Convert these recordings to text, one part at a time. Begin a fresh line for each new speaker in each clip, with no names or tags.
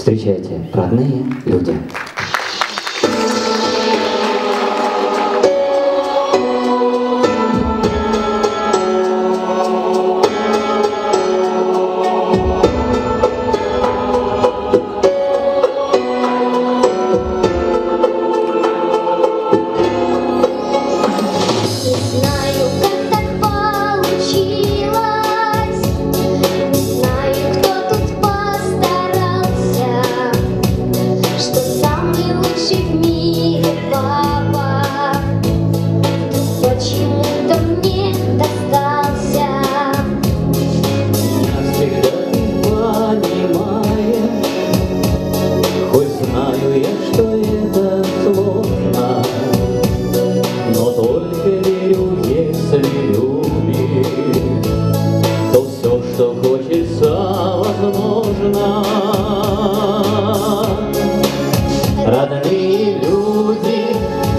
Встречайте, родные люди.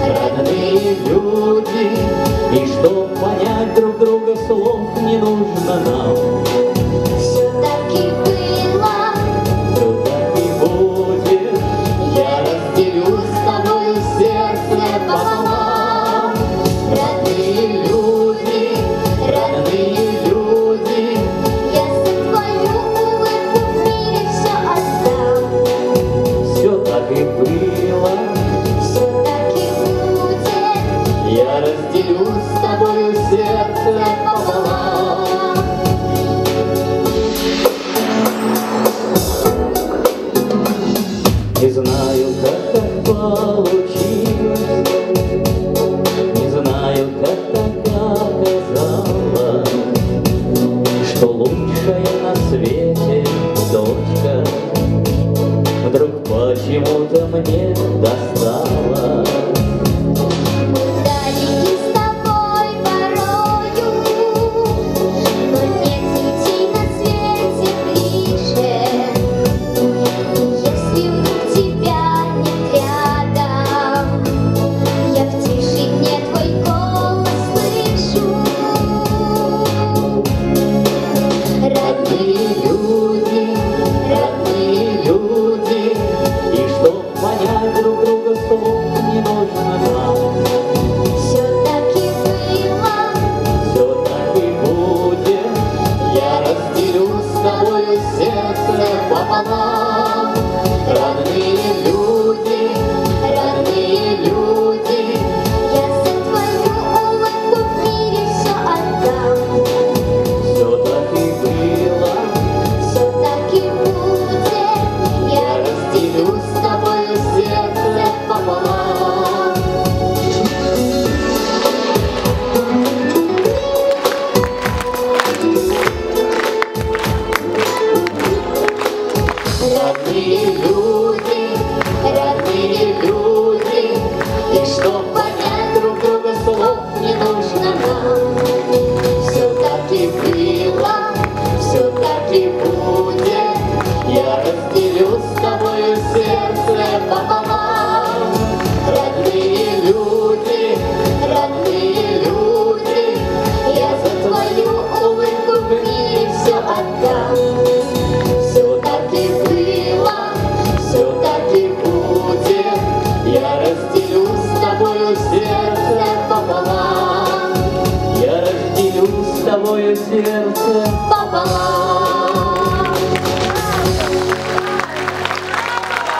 Родные люди, и чтоб понять друг друга, слов не нужно нам.
Все так и было,
все так и будет. Я разделю с тобою сердце пополам. Родные люди,
я за твою улыбку в мире все отдам.
все так и было.
Все так и будет,
Я разделю с тобою сердце пополам. Не знаю, как так получилось, не знаю, как так оказалось, что лучшая на свете дочка вдруг почему-то мне досталась.
далеки с тобой порою, но нет людей на свете ближе. Если вдруг тебя нет рядом, я в тишине твой голос слышу.
Родные люди, и чтоб понять друг друга, слов не нужно нам.
Все так и было,
Все так и будет. Я разделю с тобою сердце пополам. Родные люди,
я за твою улыбку в мире все отдам.
все так и было.
Все так и будет,
Я разделю с тобою сердце пополам. Родные люди, и чтоб понять друг друга, слов не нужно нам. Все так и было, все так и будет. Я разделю с тобою сердце пополам.